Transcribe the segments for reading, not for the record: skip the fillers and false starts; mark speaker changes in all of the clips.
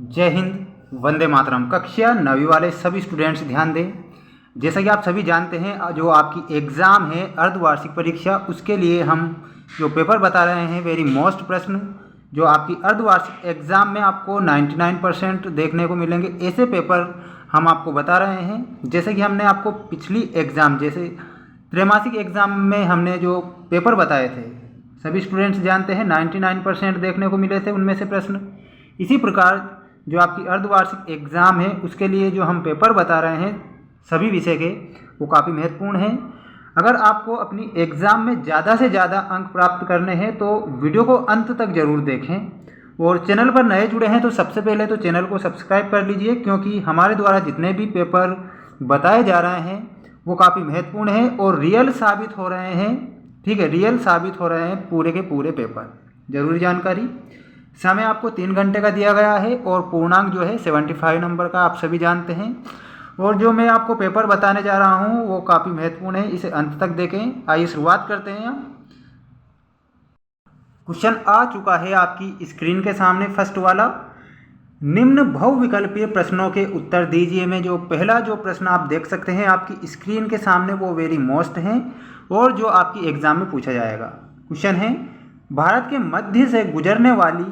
Speaker 1: जय हिंद, वंदे मातरम। कक्षा 9वीं वाले सभी स्टूडेंट्स ध्यान दें। जैसा कि आप सभी जानते हैं, जो आपकी एग्ज़ाम है अर्धवार्षिक परीक्षा, उसके लिए हम जो पेपर बता रहे हैं वेरी मोस्ट प्रश्न जो आपकी अर्धवार्षिक एग्ज़ाम में आपको 99% देखने को मिलेंगे, ऐसे पेपर हम आपको बता रहे हैं। जैसे कि हमने आपको पिछली एग्ज़ाम जैसे त्रैमासिक एग्ज़ाम में हमने जो पेपर बताए थे, सभी स्टूडेंट्स जानते हैं 99% देखने को मिले थे उनमें से प्रश्न। इसी प्रकार जो आपकी अर्धवार्षिक एग्ज़ाम है उसके लिए जो हम पेपर बता रहे हैं सभी विषय के, वो काफ़ी महत्वपूर्ण हैं। अगर आपको अपनी एग्ज़ाम में ज़्यादा से ज़्यादा अंक प्राप्त करने हैं तो वीडियो को अंत तक ज़रूर देखें। और चैनल पर नए जुड़े हैं तो सबसे पहले तो चैनल को सब्सक्राइब कर लीजिए, क्योंकि हमारे द्वारा जितने भी पेपर बताए जा रहे हैं वो काफ़ी महत्वपूर्ण हैं और रियल साबित हो रहे हैं। ठीक है, रियल साबित हो रहे हैं पूरे के पूरे पेपर। ज़रूरी जानकारी, समय आपको 3 घंटे का दिया गया है और पूर्णांक जो है 75 नंबर का आप सभी जानते हैं। और जो मैं आपको पेपर बताने जा रहा हूँ वो काफ़ी महत्वपूर्ण है, इसे अंत तक देखें। आइए शुरुआत करते हैं। क्वेश्चन आ चुका है आपकी स्क्रीन के सामने, फर्स्ट वाला, निम्न बहुविकल्पीय प्रश्नों के उत्तर दीजिए में जो पहला जो प्रश्न आप देख सकते हैं आपकी स्क्रीन के सामने, वो वेरी मोस्ट है और जो आपकी एग्जाम में पूछा जाएगा। क्वेश्चन है, भारत के मध्य से गुजरने वाली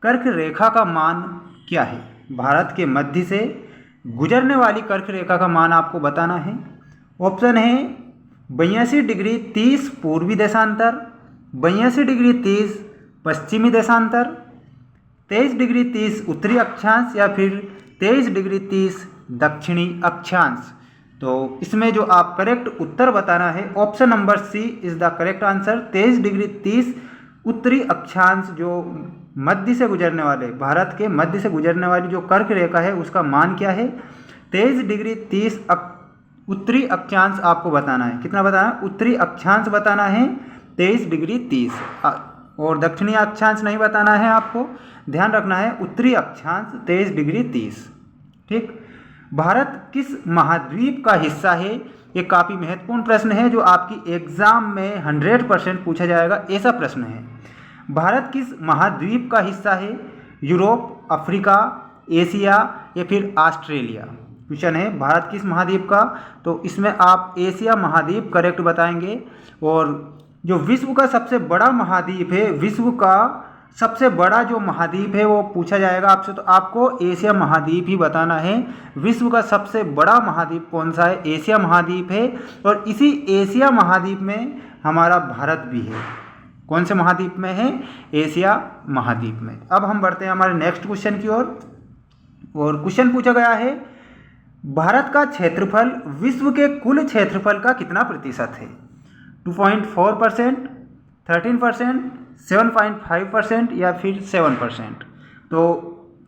Speaker 1: कर्क रेखा का मान क्या है? भारत के मध्य से गुजरने वाली कर्क रेखा का मान आपको बताना है। ऑप्शन है 82 डिग्री 30 पूर्वी देशांतर, 82 डिग्री 30 पश्चिमी देशांतर, 23 डिग्री 30 उत्तरी अक्षांश या फिर 23 डिग्री 30 दक्षिणी अक्षांश। तो इसमें जो आप करेक्ट उत्तर बताना है, option number C is the correct answer. 23 degree 30 उत्तरी अक्षांश जो मध्य से गुजरने वाले, भारत के मध्य से गुजरने वाली जो कर्क रेखा है उसका मान क्या है? 23 डिग्री 30 उत्तरी अक्षांश आपको बताना है। कितना बताना है? उत्तरी अक्षांश बताना है 23 डिग्री 30 और दक्षिणी अक्षांश नहीं बताना है आपको, ध्यान रखना है उत्तरी अक्षांश 23 डिग्री 30। ठीक, भारत किस महाद्वीप का हिस्सा है? ये काफ़ी महत्वपूर्ण प्रश्न है जो आपकी एग्जाम में 100% पूछा जाएगा, ऐसा प्रश्न है। भारत किस महाद्वीप का हिस्सा है? यूरोप, अफ्रीका, एशिया या फिर ऑस्ट्रेलिया। क्वेश्चन है भारत किस महाद्वीप का, तो इसमें आप एशिया महाद्वीप करेक्ट बताएंगे। और जो विश्व का सबसे बड़ा महाद्वीप है, विश्व का सबसे बड़ा जो महाद्वीप है वो पूछा जाएगा आपसे, तो आपको एशिया महाद्वीप ही बताना है। विश्व का सबसे बड़ा महाद्वीप कौन सा है? एशिया महाद्वीप है। और इसी एशिया महाद्वीप में हमारा भारत भी है। कौन से महाद्वीप में है? एशिया महाद्वीप में। अब हम बढ़ते हैं हमारे नेक्स्ट क्वेश्चन की ओर। और क्वेश्चन पूछा गया है, भारत का क्षेत्रफल विश्व के कुल क्षेत्रफल का कितना प्रतिशत है? 2.4%, 13%, 7.5% या फिर 7%। तो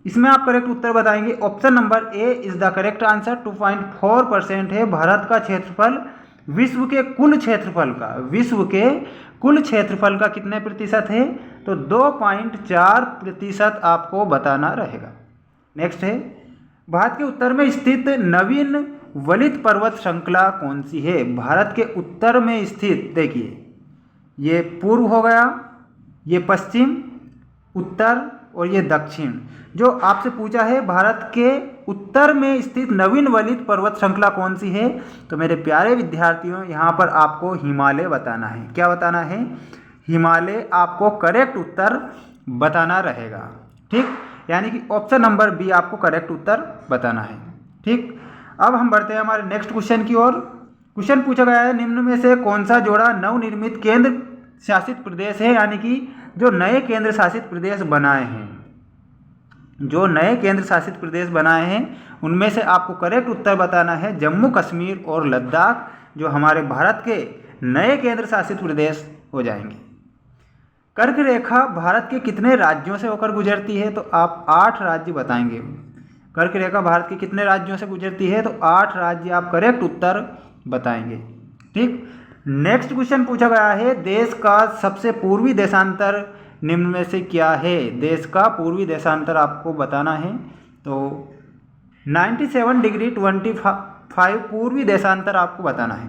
Speaker 1: इसमें आप करेक्ट उत्तर बताएंगे। Option number A is the correct answer. 2.4% है भारत का क्षेत्रफल विश्व के कुल क्षेत्रफल का। विश्व के कुल क्षेत्रफल का कितने प्रतिशत है? तो 2.4% आपको बताना रहेगा। नेक्स्ट है, भारत के उत्तर में स्थित नवीन वलित पर्वत श्रृंखला कौन सी है? भारत के उत्तर में स्थित, देखिए ये पूर्व हो गया, ये पश्चिम, उत्तर और ये दक्षिण। जो आपसे पूछा है भारत के उत्तर में स्थित नवीन वलित पर्वत श्रृंखला कौन सी है, तो मेरे प्यारे विद्यार्थियों यहाँ पर आपको हिमालय बताना है। क्या बताना है? हिमालय आपको करेक्ट उत्तर बताना रहेगा। ठीक, यानी कि ऑप्शन नंबर बी आपको करेक्ट उत्तर बताना है। ठीक, अब हम बढ़ते हैं हमारे नेक्स्ट क्वेश्चन की ओर। क्वेश्चन पूछा गया है, निम्न में से कौन सा जोड़ा नवनिर्मित केंद्र शासित प्रदेश है? यानी कि जो नए केंद्र शासित प्रदेश बनाए हैं, जो नए केंद्र शासित प्रदेश बनाए हैं उनमें से आपको करेक्ट उत्तर बताना है जम्मू कश्मीर और लद्दाख, जो हमारे भारत के नए केंद्र शासित प्रदेश हो जाएंगे। कर्क रेखा भारत के कितने राज्यों से होकर गुजरती है? तो आप 8 राज्य बताएंगे। कर्क रेखा भारत के कितने राज्यों से गुजरती है? तो 8 राज्य आप करेक्ट उत्तर बताएंगे। ठीक, नेक्स्ट क्वेश्चन पूछा गया है, देश का सबसे पूर्वी देशांतर निम्न में से क्या है? देश का पूर्वी देशांतर आपको बताना है। तो 97 डिग्री 25 पूर्वी देशांतर आपको बताना है।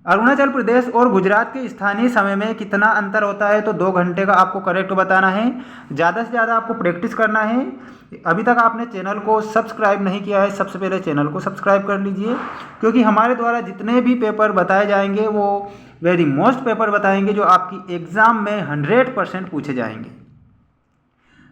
Speaker 1: अरुणाचल प्रदेश और गुजरात के स्थानीय समय में कितना अंतर होता है, तो 2 घंटे का आपको करेक्ट बताना है। ज़्यादा से ज़्यादा आपको प्रैक्टिस करना है। अभी तक आपने चैनल को सब्सक्राइब नहीं किया है, सबसे पहले चैनल को सब्सक्राइब कर लीजिए, क्योंकि हमारे द्वारा जितने भी पेपर बताए जाएंगे वो वेरी मोस्ट पेपर बताएंगे जो आपकी एग्ज़ाम में 100% पूछे जाएंगे।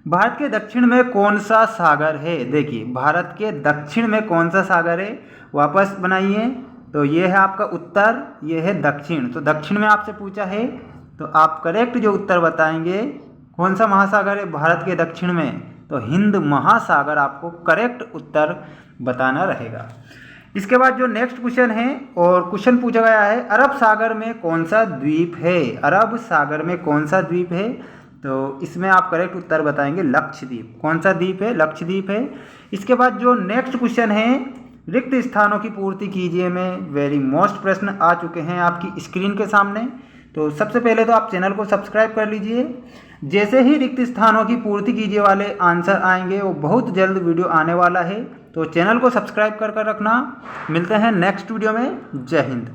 Speaker 1: भारत के दक्षिण में कौन सा सागर है? देखिए, भारत के दक्षिण में कौन सा सागर है, वापस बनाइए। तो ये है आपका उत्तर, ये है दक्षिण। तो दक्षिण में आपसे पूछा है, तो आप करेक्ट जो उत्तर बताएंगे, कौन सा महासागर है भारत के दक्षिण में, तो हिंद महासागर आपको करेक्ट उत्तर बताना रहेगा। इसके बाद जो नेक्स्ट क्वेश्चन है, और क्वेश्चन पूछा गया है अरब सागर में कौन सा द्वीप है? अरब सागर में कौन सा द्वीप है? तो इसमें आप करेक्ट उत्तर बताएंगे लक्षद्वीप। कौन सा द्वीप है? लक्षद्वीप है। इसके बाद जो नेक्स्ट क्वेश्चन है, रिक्त स्थानों की पूर्ति कीजिए में वेरी मोस्ट प्रश्न आ चुके हैं आपकी स्क्रीन के सामने। तो सबसे पहले तो आप चैनल को सब्सक्राइब कर लीजिए। जैसे ही रिक्त स्थानों की पूर्ति कीजिए वाले आंसर आएंगे, वो बहुत जल्द वीडियो आने वाला है, तो चैनल को सब्सक्राइब कर रखना। मिलते हैं नेक्स्ट वीडियो में। जय हिंद।